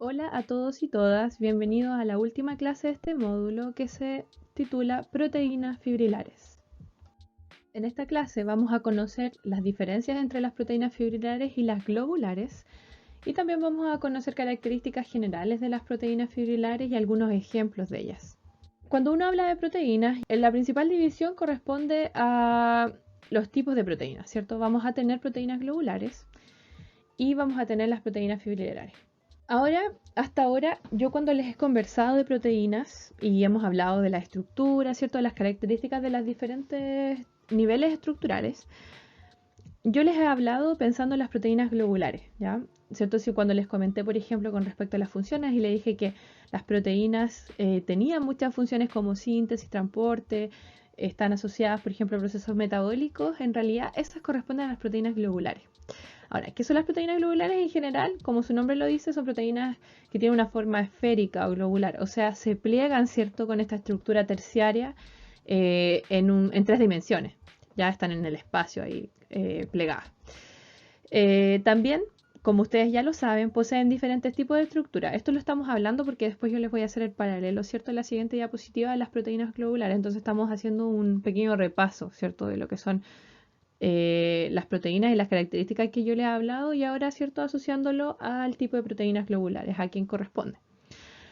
Hola a todos y todas, bienvenidos a la última clase de este módulo que se titula Proteínas fibrilares. En esta clase vamos a conocer las diferencias entre las proteínas fibrilares y las globulares y también vamos a conocer características generales de las proteínas fibrilares y algunos ejemplos de ellas. Cuando uno habla de proteínas, la principal división corresponde a los tipos de proteínas, ¿cierto? Vamos a tener proteínas globulares y vamos a tener las proteínas fibrilares. Hasta ahora, yo cuando les he conversado de proteínas y hemos hablado de la estructura, ¿cierto? De las características de los diferentes niveles estructurales, yo les he hablado pensando en las proteínas globulares, ¿ya? ¿Cierto? Si cuando les comenté, por ejemplo, con respecto a las funciones y le dije que las proteínas tenían muchas funciones como síntesis, transporte, están asociadas, por ejemplo, a procesos metabólicos, en realidad esas corresponden a las proteínas globulares. Ahora, ¿qué son las proteínas globulares en general? Como su nombre lo dice, son proteínas que tienen una forma esférica o globular, o sea, se pliegan, ¿cierto?, con esta estructura terciaria en tres dimensiones. Ya están en el espacio ahí plegadas. También, como ustedes ya lo saben, poseen diferentes tipos de estructura. Esto lo estamos hablando porque después yo les voy a hacer el paralelo, ¿cierto?, en la siguiente diapositiva de las proteínas globulares. Entonces estamos haciendo un pequeño repaso, ¿cierto?, de lo que son las proteínas y las características que yo les he hablado y ahora, ¿cierto?, asociándolo al tipo de proteínas globulares, a quien corresponde.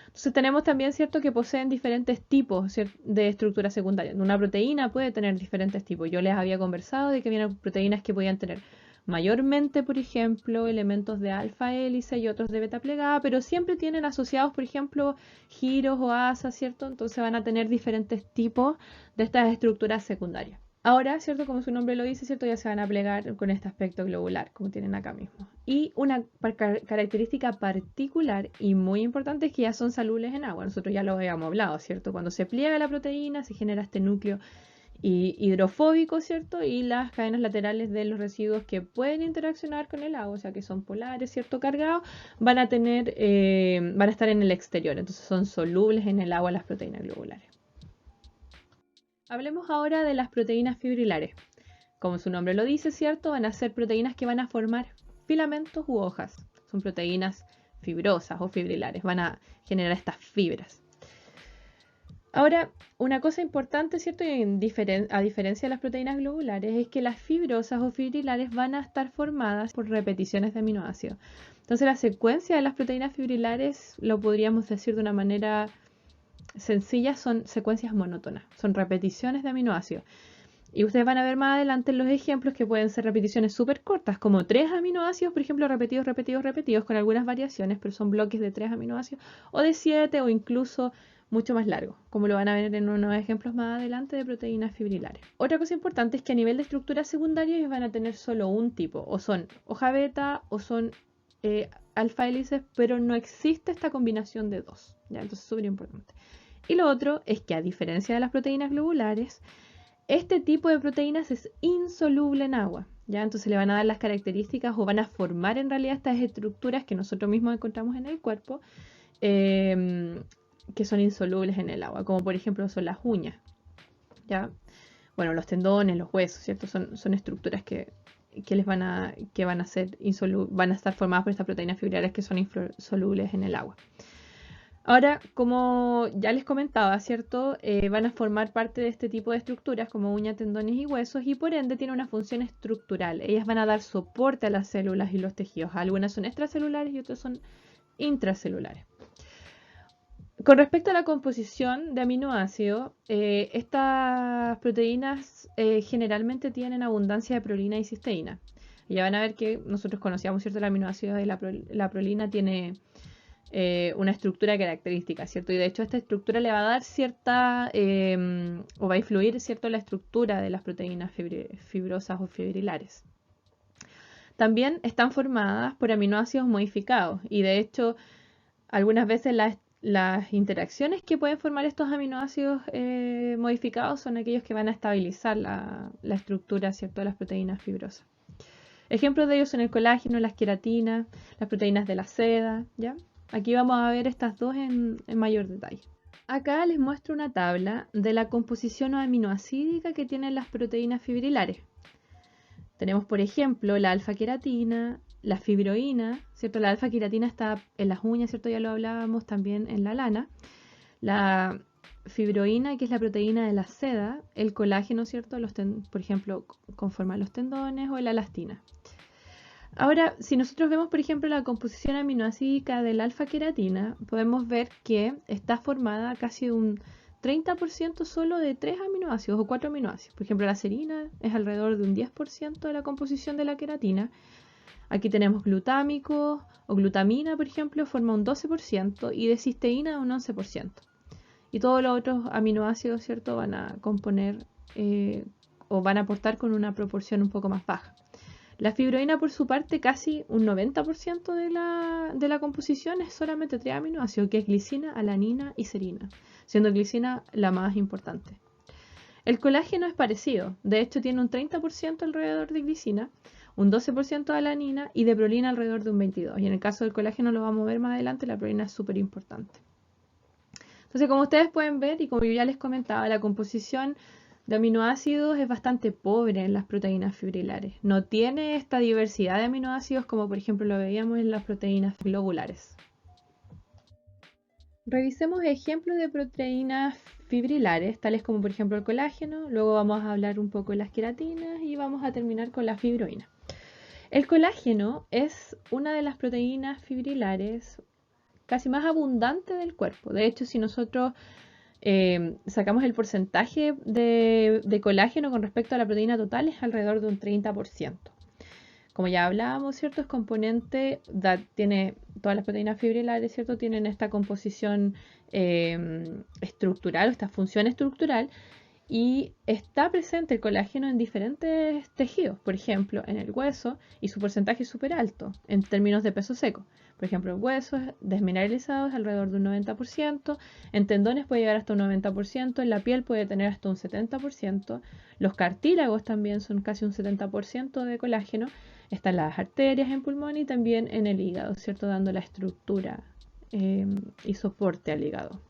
Entonces tenemos también, ¿cierto?, que poseen diferentes tipos de estructura secundaria. Una proteína puede tener diferentes tipos. Yo les había conversado de que había proteínas que podían tener mayormente, por ejemplo, elementos de alfa hélice y otros de beta plegada, pero siempre tienen asociados, por ejemplo, giros o asas, ¿cierto? Entonces van a tener diferentes tipos de estas estructuras secundarias. Ahora, ¿cierto? Como su nombre lo dice, ¿cierto? Ya se van a plegar con este aspecto globular, como tienen acá mismo. Y una característica particular y muy importante es que ya son solubles en agua. Nosotros ya lo habíamos hablado, ¿cierto? Cuando se pliega la proteína, se genera este núcleo hidrofóbico, ¿cierto? Y las cadenas laterales de los residuos que pueden interaccionar con el agua, o sea, que son polares, ¿cierto? Cargados, van a estar en el exterior. Entonces son solubles en el agua las proteínas globulares. Hablemos ahora de las proteínas fibrilares. Como su nombre lo dice, ¿cierto? Van a ser proteínas que van a formar filamentos u hojas. Son proteínas fibrosas o fibrilares. Van a generar estas fibras. Ahora, una cosa importante, ¿cierto? Y a diferencia de las proteínas globulares, es que las fibrosas o fibrilares van a estar formadas por repeticiones de aminoácidos. Entonces, la secuencia de las proteínas fibrilares, lo podríamos decir de una manera sencilla, son secuencias monótonas, son repeticiones de aminoácidos. Y ustedes van a ver más adelante en los ejemplos que pueden ser repeticiones súper cortas, como 3 aminoácidos, por ejemplo, repetidos, repetidos, repetidos, con algunas variaciones, pero son bloques de 3 aminoácidos, o de 7, o incluso mucho más largos, como lo van a ver en unos ejemplos más adelante de proteínas fibrilares. Otra cosa importante es que a nivel de estructura secundaria ellos van a tener solo un tipo, o son hoja beta o son alfa hélices, pero no existe esta combinación de dos, ¿ya? Entonces es súper importante. Y lo otro es que a diferencia de las proteínas globulares, este tipo de proteínas es insoluble en agua, ¿ya? Entonces le van a dar las características o van a formar en realidad estas estructuras que nosotros mismos encontramos en el cuerpo, que son insolubles en el agua, como por ejemplo son las uñas, ¿ya? Bueno, los tendones, los huesos, ¿cierto? Son estructuras que van a ser van a estar formadas por estas proteínas fibrilares que son insolubles en el agua. Ahora, como ya les comentaba, ¿cierto? Van a formar parte de este tipo de estructuras como uñas, tendones y huesos y por ende tienen una función estructural. Ellas van a dar soporte a las células y los tejidos. Algunas son extracelulares y otras son intracelulares. Con respecto a la composición de aminoácidos, estas proteínas generalmente tienen abundancia de prolina y cisteína. Y ya van a ver que nosotros conocíamos, ¿cierto? El aminoácido de la prolina tiene una estructura característica, ¿cierto? Y de hecho esta estructura le va a dar cierta, o va a influir, ¿cierto?, en la estructura de las proteínas fibrosas o fibrilares. También están formadas por aminoácidos modificados y de hecho algunas veces las interacciones que pueden formar estos aminoácidos modificados son aquellos que van a estabilizar la estructura, ¿cierto?, de las proteínas fibrosas. Ejemplos de ellos son el colágeno, las queratinas, las proteínas de la seda, ¿ya? Aquí vamos a ver estas dos en mayor detalle. Acá les muestro una tabla de la composición aminoácidica que tienen las proteínas fibrilares. Tenemos, por ejemplo, la alfa-queratina, la fibroína, ¿cierto? La alfa-queratina está en las uñas, ¿cierto? Ya lo hablábamos también en la lana. La fibroína, que es la proteína de la seda, el colágeno, ¿cierto? Por ejemplo, conforman los tendones, o la elastina. Ahora, si nosotros vemos, por ejemplo, la composición aminoácidica de la alfa-queratina, podemos ver que está formada casi un 30% solo de 3 aminoácidos o 4 aminoácidos. Por ejemplo, la serina es alrededor de un 10% de la composición de la queratina. Aquí tenemos glutámico o glutamina, por ejemplo, forma un 12% y de cisteína un 11%. Y todos los otros aminoácidos, ¿cierto?, van a componer o van a aportar con una proporción un poco más baja. La fibroína, por su parte, casi un 90% de la composición es solamente 3 aminoácidos, que es glicina, alanina y serina, siendo glicina la más importante. El colágeno es parecido, de hecho tiene un 30% alrededor de glicina, un 12% de alanina y de prolina alrededor de un 22%. Y en el caso del colágeno lo vamos a ver más adelante, la prolina es súper importante. Entonces, como ustedes pueden ver, y como yo ya les comentaba, la composición de aminoácidos es bastante pobre en las proteínas fibrilares. No tiene esta diversidad de aminoácidos como por ejemplo lo veíamos en las proteínas globulares. Revisemos ejemplos de proteínas fibrilares, tales como por ejemplo el colágeno, luego vamos a hablar un poco de las queratinas y vamos a terminar con la fibroína. El colágeno es una de las proteínas fibrilares casi más abundante del cuerpo. De hecho, si nosotros sacamos el porcentaje de colágeno con respecto a la proteína total, es alrededor de un 30%. Como ya hablábamos, ¿cierto? Es componente, tiene todas las proteínas fibrilares, ¿cierto? Tienen esta composición estructural, esta función estructural, y está presente el colágeno en diferentes tejidos, por ejemplo, en el hueso, y su porcentaje es súper alto en términos de peso seco. Por ejemplo, en huesos desmineralizados alrededor de un 90%, en tendones puede llegar hasta un 90%, en la piel puede tener hasta un 70%, los cartílagos también son casi un 70% de colágeno, están las arterias en pulmón y también en el hígado, ¿cierto? Dando la estructura y soporte al hígado.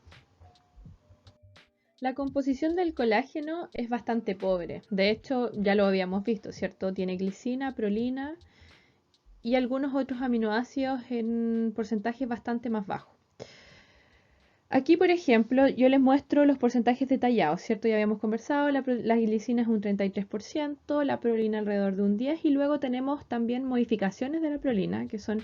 La composición del colágeno es bastante pobre. De hecho, ya lo habíamos visto, ¿cierto? Tiene glicina, prolina y algunos otros aminoácidos en porcentajes bastante más bajos. Aquí, por ejemplo, yo les muestro los porcentajes detallados, ¿cierto? Ya habíamos conversado, la glicina es un 33%, la prolina alrededor de un 10% y luego tenemos también modificaciones de la prolina, que son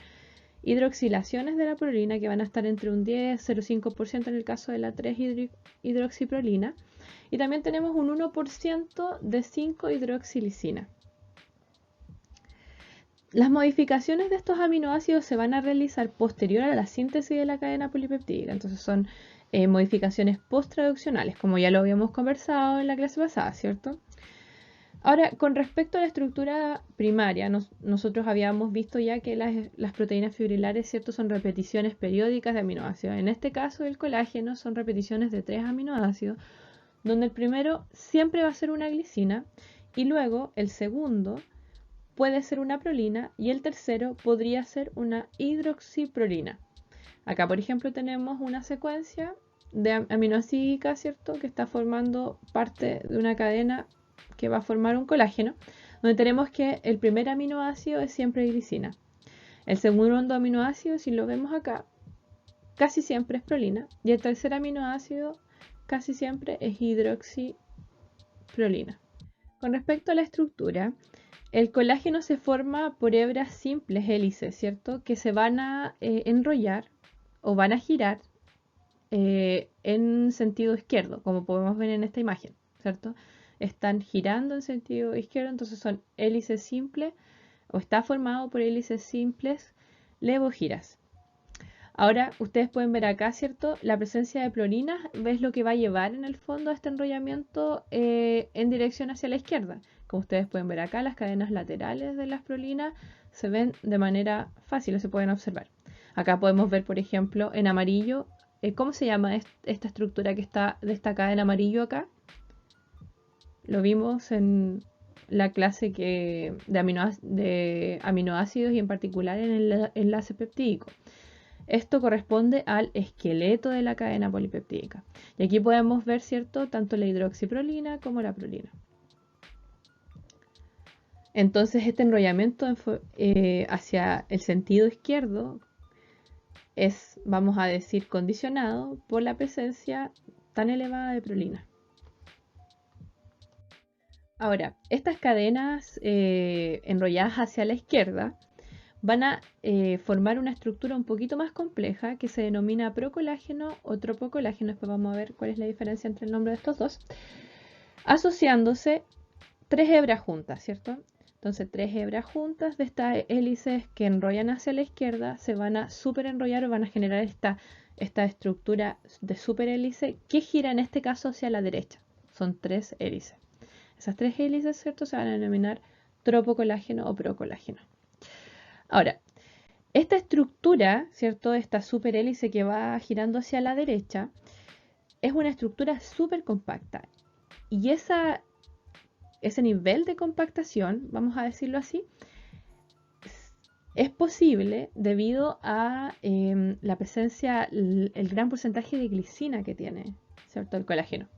hidroxilaciones de la prolina que van a estar entre un 10 y 0,5% en el caso de la 3-hidroxiprolina. Y también tenemos un 1% de 5-hidroxilicina. Las modificaciones de estos aminoácidos se van a realizar posterior a la síntesis de la cadena polipeptídica. Entonces son modificaciones post-traduccionales, como ya lo habíamos conversado en la clase pasada, ¿cierto? Ahora, con respecto a la estructura primaria, nosotros habíamos visto ya que las proteínas fibrilares, ¿cierto?, son repeticiones periódicas de aminoácidos. En este caso, el colágeno son repeticiones de 3 aminoácidos, donde el primero siempre va a ser una glicina y luego el segundo puede ser una prolina y el tercero podría ser una hidroxiprolina. Acá, por ejemplo, tenemos una secuencia de aminoácidica, ¿cierto?, que está formando parte de una cadena que va a formar un colágeno, donde tenemos que el primer aminoácido es siempre glicina. El segundo aminoácido, si lo vemos acá, casi siempre es prolina. Y el tercer aminoácido casi siempre es hidroxiprolina. Con respecto a la estructura, el colágeno se forma por hebras simples hélices, ¿cierto?, que se van a enrollar o van a girar en sentido izquierdo, como podemos ver en esta imagen, ¿cierto? Están girando en sentido izquierdo, entonces son hélices simples o está formado por hélices simples levogiras. Ahora ustedes pueden ver acá, ¿cierto? La presencia de prolinas es lo que va a llevar en el fondo a este enrollamiento en dirección hacia la izquierda. Como ustedes pueden ver acá, las cadenas laterales de las prolinas se ven de manera fácil o se pueden observar. Acá podemos ver, por ejemplo, en amarillo, ¿cómo se llama esta estructura que está destacada en amarillo acá? Lo vimos en la clase de aminoácidos y en particular en el enlace peptídico. Esto corresponde al esqueleto de la cadena polipeptídica. Y aquí podemos ver, ¿cierto?, tanto la hidroxiprolina como la prolina. Entonces este enrollamiento hacia el sentido izquierdo es, vamos a decir, condicionado por la presencia tan elevada de prolina. Ahora, estas cadenas enrolladas hacia la izquierda van a formar una estructura un poquito más compleja que se denomina procolágeno o tropocolágeno. Después vamos a ver cuál es la diferencia entre el nombre de estos dos, asociándose tres hebras juntas, ¿cierto? Entonces, tres hebras juntas de estas hélices que enrollan hacia la izquierda se van a superenrollar o van a generar esta estructura de superhélice que gira en este caso hacia la derecha. Son tres hélices. Esas tres hélices, ¿cierto? Se van a denominar tropocolágeno o procolágeno. Ahora, esta estructura, ¿cierto? Esta superhélice que va girando hacia la derecha es una estructura súper compacta. Y ese nivel de compactación, vamos a decirlo así, es posible debido a la presencia, el gran porcentaje de glicina que tiene, ¿cierto? El colágeno.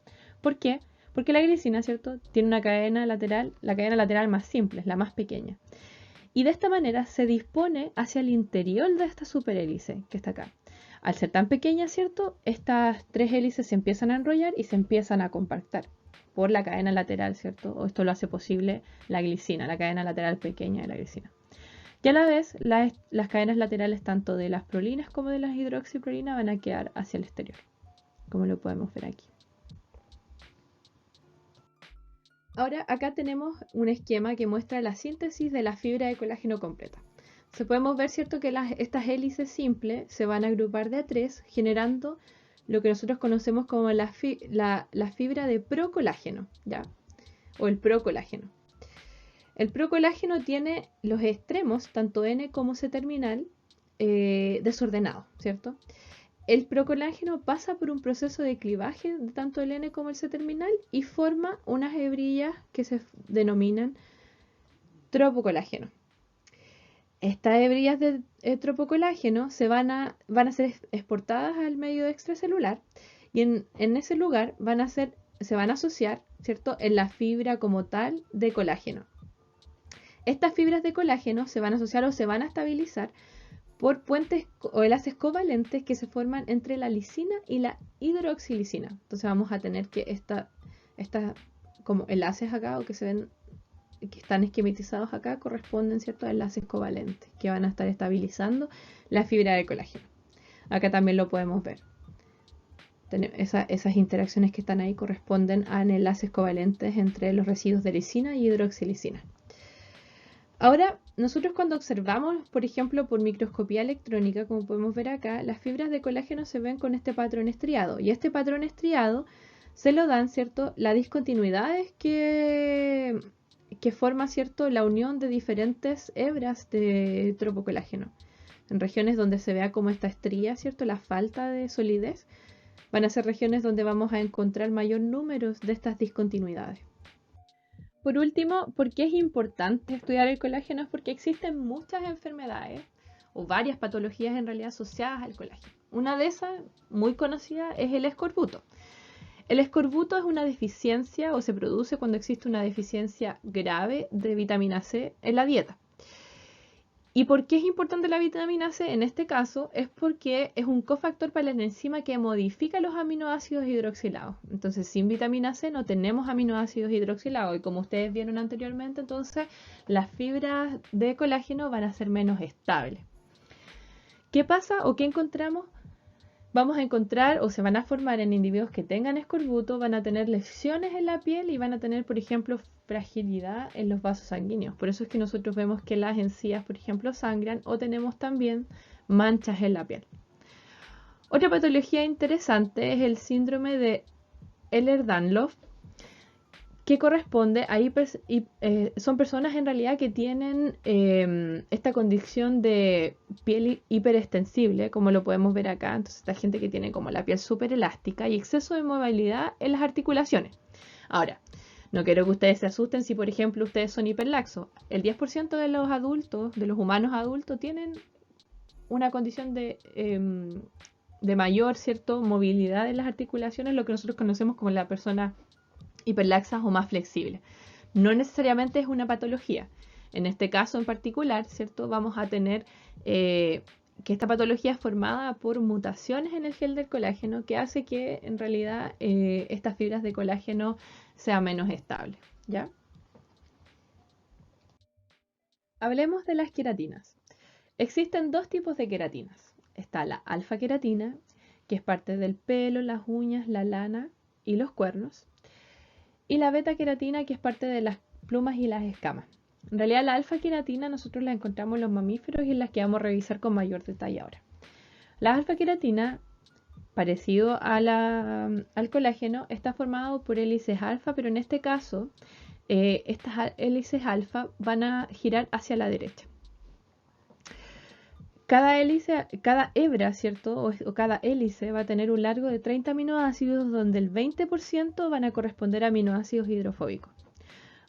¿Por qué? Porque la glicina, ¿cierto? Tiene una cadena lateral, la cadena lateral más simple, es la más pequeña. Y de esta manera se dispone hacia el interior de esta superhélice que está acá. Al ser tan pequeña, ¿cierto? Estas tres hélices se empiezan a enrollar y se empiezan a compactar por la cadena lateral, ¿cierto? O esto lo hace posible la glicina, la cadena lateral pequeña de la glicina. Y a la vez, las cadenas laterales tanto de las prolinas como de las hidroxiprolinas van a quedar hacia el exterior, como lo podemos ver aquí. Ahora acá tenemos un esquema que muestra la síntesis de la fibra de colágeno completa. Se podemos ver, ¿cierto?, que estas hélices simples se van a agrupar de a tres, generando lo que nosotros conocemos como la fibra de procolágeno, ¿ya? O el procolágeno. El procolágeno tiene los extremos, tanto N como C terminal, desordenados, ¿cierto? El procolágeno pasa por un proceso de clivaje de tanto el N como el C terminal y forma unas hebrillas que se denominan tropocolágeno. Estas hebrillas de tropocolágeno van a ser exportadas al medio extracelular y en ese lugar se van a asociar, ¿cierto?, en la fibra como tal de colágeno. Estas fibras de colágeno se van a asociar o se van a estabilizar por puentes o enlaces covalentes que se forman entre la lisina y la hidroxilisina. Entonces vamos a tener que estas como enlaces acá o que se ven que están esquematizados acá corresponden, ¿cierto?, a enlaces covalentes que van a estar estabilizando la fibra de colágeno. Acá también lo podemos ver. Esas interacciones que están ahí corresponden a enlaces covalentes entre los residuos de lisina y hidroxilisina. Ahora, nosotros cuando observamos, por ejemplo, por microscopía electrónica, como podemos ver acá, las fibras de colágeno se ven con este patrón estriado. Y este patrón estriado se lo dan, ¿cierto?, las discontinuidades que forma, ¿cierto?, la unión de diferentes hebras de tropocolágeno. En regiones donde se vea como esta estría, ¿cierto?, la falta de solidez, van a ser regiones donde vamos a encontrar mayor número de estas discontinuidades. Por último, ¿por qué es importante estudiar el colágeno? Es porque existen muchas enfermedades o varias patologías en realidad asociadas al colágeno. Una de esas, muy conocida, es el escorbuto. El escorbuto es una deficiencia o se produce cuando existe una deficiencia grave de vitamina C en la dieta. ¿Y por qué es importante la vitamina C? En este caso es porque es un cofactor para la enzima que modifica los aminoácidos hidroxilados. Entonces, sin vitamina C no tenemos aminoácidos hidroxilados. Y como ustedes vieron anteriormente, entonces las fibras de colágeno van a ser menos estables. ¿Qué pasa o qué encontramos? Vamos a encontrar o se van a formar en individuos que tengan escorbuto, van a tener lesiones en la piel y van a tener, por ejemplo, fragilidad en los vasos sanguíneos. Por eso es que nosotros vemos que las encías, por ejemplo, sangran o tenemos también manchas en la piel. Otra patología interesante es el síndrome de Ehlers-Danlos, que corresponde a son personas en realidad que tienen esta condición de piel hiperextensible, como lo podemos ver acá. Entonces, esta gente que tiene como la piel súper elástica y exceso de movilidad en las articulaciones. Ahora, no quiero que ustedes se asusten si, por ejemplo, ustedes son hiperlaxos. El 10% de los adultos, de los humanos adultos, tienen una condición de mayor, ¿cierto?, movilidad en las articulaciones, lo que nosotros conocemos como la persona hiperlaxas o más flexibles. no necesariamente es una patología. En este caso en particular, ¿cierto? Vamos a tener que esta patología es formada por mutaciones en el gel del colágeno que hace que en realidad estas fibras de colágeno sean menos estables, ¿ya? Hablemos de las queratinas. Existen dos tipos de queratinas. Está la alfa-queratina, que es parte del pelo, las uñas, la lana y los cuernos, y la beta-queratina, que es parte de las plumas y las escamas. En realidad la alfa-queratina nosotros la encontramos en los mamíferos y en las que vamos a revisar con mayor detalle ahora. La alfa-queratina, parecido a al colágeno, está formado por hélices alfa, pero en este caso estas hélices alfa van a girar hacia la derecha. Cada hélice, cada hebra, ¿cierto? O cada hélice va a tener un largo de 30 aminoácidos, donde el 20% van a corresponder a aminoácidos hidrofóbicos.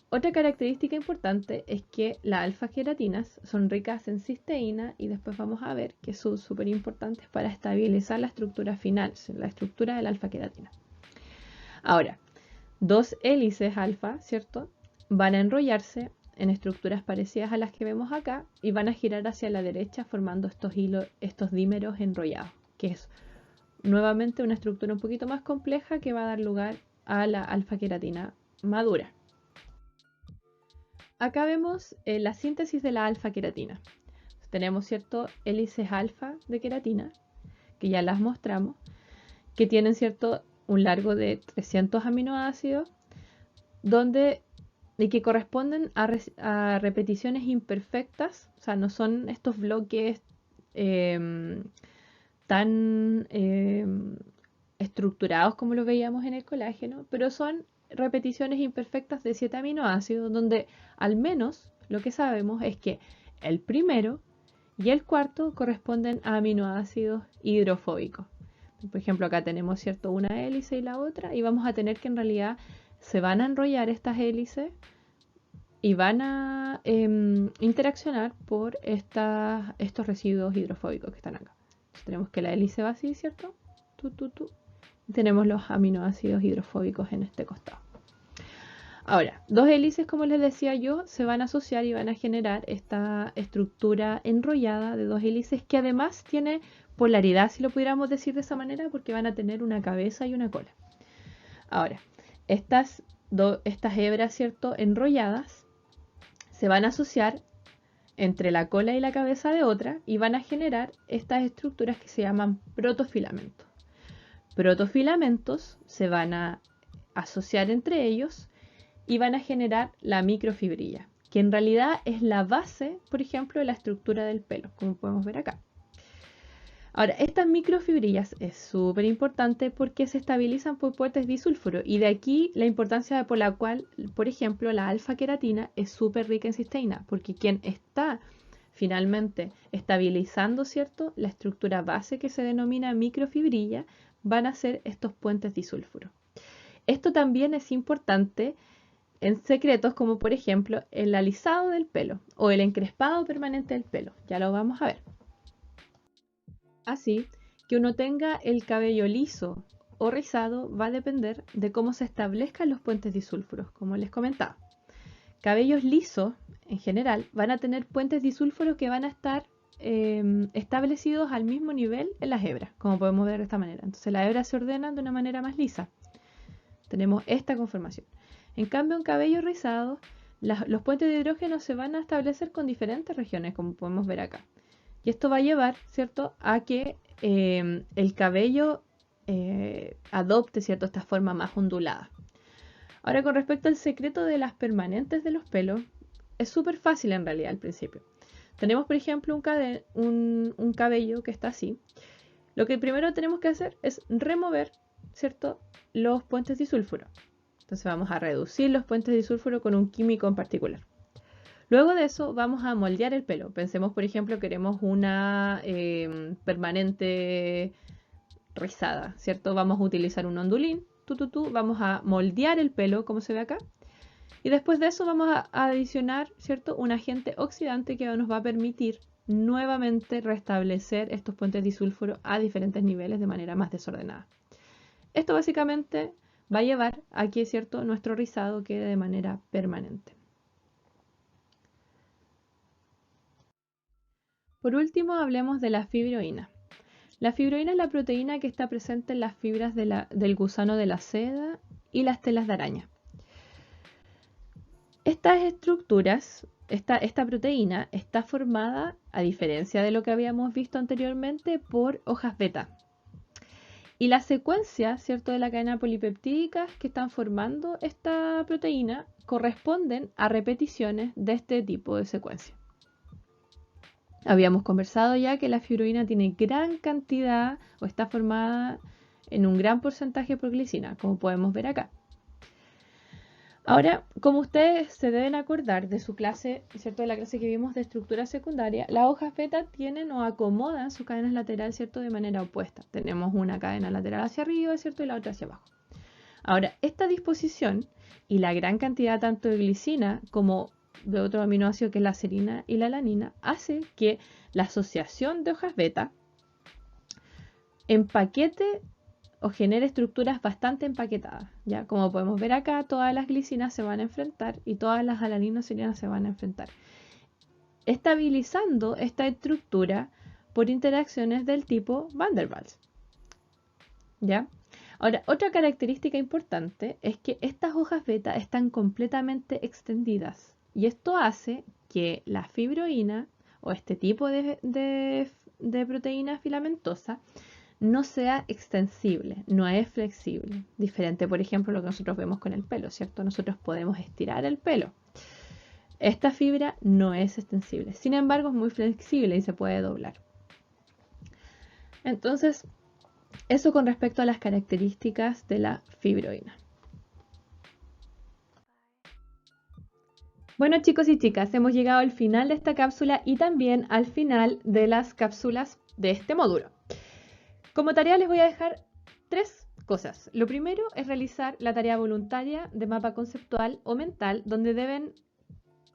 Otra característica importante es que las alfa-queratinas son ricas en cisteína y después vamos a ver que son súper importantes para estabilizar la estructura final, la estructura de la alfa-queratina. Ahora, dos hélices alfa, ¿cierto? Van a enrollarse en estructuras parecidas a las que vemos acá y van a girar hacia la derecha formando estos dímeros enrollados, que es nuevamente una estructura un poquito más compleja que va a dar lugar a la alfa-queratina madura. Acá vemos la síntesis de la alfa-queratina. Tenemos, ¿cierto?, hélices alfa de queratina, que ya las mostramos, que tienen, ¿cierto?, un largo de 300 aminoácidos, y que corresponden a repeticiones imperfectas, o sea, no son estos bloques tan estructurados como lo veíamos en el colágeno, pero son repeticiones imperfectas de 7 aminoácidos, donde al menos lo que sabemos es que el primero y el cuarto corresponden a aminoácidos hidrofóbicos. Por ejemplo, acá tenemos, ¿cierto?, una hélice y la otra, y vamos a tener que en realidad se van a enrollar estas hélices y van a interaccionar por estos residuos hidrofóbicos que están acá. Entonces, tenemos que la hélice va así, ¿cierto? Tenemos los aminoácidos hidrofóbicos en este costado. Ahora, dos hélices, como les decía yo, se van a asociar y van a generar esta estructura enrollada de dos hélices que además tiene polaridad, si lo pudiéramos decir de esa manera, porque van a tener una cabeza y una cola. Ahora, estas hebras, ¿cierto?, enrolladas se van a asociar entre la cola y la cabeza de otra y van a generar estas estructuras que se llaman protofilamentos. Protofilamentos se van a asociar entre ellos y van a generar la microfibrilla, que en realidad es la base, por ejemplo, de la estructura del pelo, como podemos ver acá. Ahora, estas microfibrillas es súper importante porque se estabilizan por puentes disulfuro y de aquí la importancia por la cual, por ejemplo, la alfa-queratina es súper rica en cisteína, porque quien está finalmente estabilizando, ¿cierto?, la estructura base que se denomina microfibrilla van a ser estos puentes disulfuro. Esto también es importante en secretos como por ejemplo el alisado del pelo o el encrespado permanente del pelo. Ya lo vamos a ver. Así que uno tenga el cabello liso o rizado va a depender de cómo se establezcan los puentes disulfuros, como les comentaba. Cabellos lisos, en general, van a tener puentes disulfuros que van a estar establecidos al mismo nivel en las hebras, como podemos ver de esta manera. Entonces las hebras se ordenan de una manera más lisa. Tenemos esta conformación. En cambio, en cabello rizado, los puentes de hidrógeno se van a establecer con diferentes regiones, como podemos ver acá. Y esto va a llevar, ¿cierto?, a que el cabello adopte, ¿cierto?, esta forma más ondulada. Ahora, con respecto al secreto de las permanentes de los pelos, es súper fácil en realidad al principio. Tenemos, por ejemplo, un cabello que está así. Lo que primero tenemos que hacer es remover, ¿cierto?, los puentes disulfuro. Entonces vamos a reducir los puentes disulfuro con un químico en particular. Luego de eso vamos a moldear el pelo. Pensemos, por ejemplo, queremos una permanente rizada, ¿cierto? Vamos a utilizar un ondulín, vamos a moldear el pelo, como se ve acá. Y después de eso vamos a adicionar, ¿cierto?, un agente oxidante que nos va a permitir nuevamente restablecer estos puentes disulfuro a diferentes niveles de manera más desordenada. Esto básicamente va a llevar a que, ¿cierto?, nuestro rizado quede de manera permanente. Por último, hablemos de la fibroína. La fibroína es la proteína que está presente en las fibras del gusano de la seda y las telas de araña. Estas estructuras, esta proteína está formada, a diferencia de lo que habíamos visto anteriormente, por hojas beta. Y las secuencias, ¿cierto?, de la cadena polipeptídica que están formando esta proteína corresponden a repeticiones de este tipo de secuencia. Habíamos conversado ya que la fibroína tiene gran cantidad o está formada en un gran porcentaje por glicina, como podemos ver acá. Ahora, como ustedes se deben acordar de su clase, ¿cierto?, de la clase que vimos de estructura secundaria, las hojas beta tienen o acomodan sus cadenas laterales, ¿cierto?, de manera opuesta. Tenemos una cadena lateral hacia arriba, ¿cierto?, y la otra hacia abajo. Ahora, esta disposición y la gran cantidad tanto de glicina como de otro aminoácido que es la serina y la alanina hace que la asociación de hojas beta empaquete o genere estructuras bastante empaquetadas, ¿ya? Como podemos ver acá, todas las glicinas se van a enfrentar y todas las alaninas serinas se van a enfrentar, estabilizando esta estructura por interacciones del tipo Van der Waals, ¿ya? Ahora, otra característica importante es que estas hojas beta están completamente extendidas y esto hace que la fibroína o este tipo de proteína filamentosa no sea extensible, no es flexible. Diferente, por ejemplo, lo que nosotros vemos con el pelo, ¿cierto? Nosotros podemos estirar el pelo. Esta fibra no es extensible, sin embargo es muy flexible y se puede doblar. Entonces, eso con respecto a las características de la fibroína. Bueno, chicos y chicas, hemos llegado al final de esta cápsula y también al final de las cápsulas de este módulo. Como tarea les voy a dejar 3 cosas. Lo primero es realizar la tarea voluntaria de mapa conceptual o mental, donde deben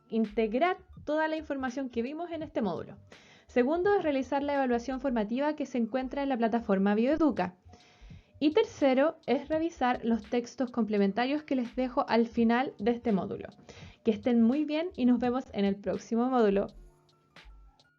integrar toda la información que vimos en este módulo. Segundo es realizar la evaluación formativa que se encuentra en la plataforma Bioeduca. Y tercero es revisar los textos complementarios que les dejo al final de este módulo. Que estén muy bien y nos vemos en el próximo módulo.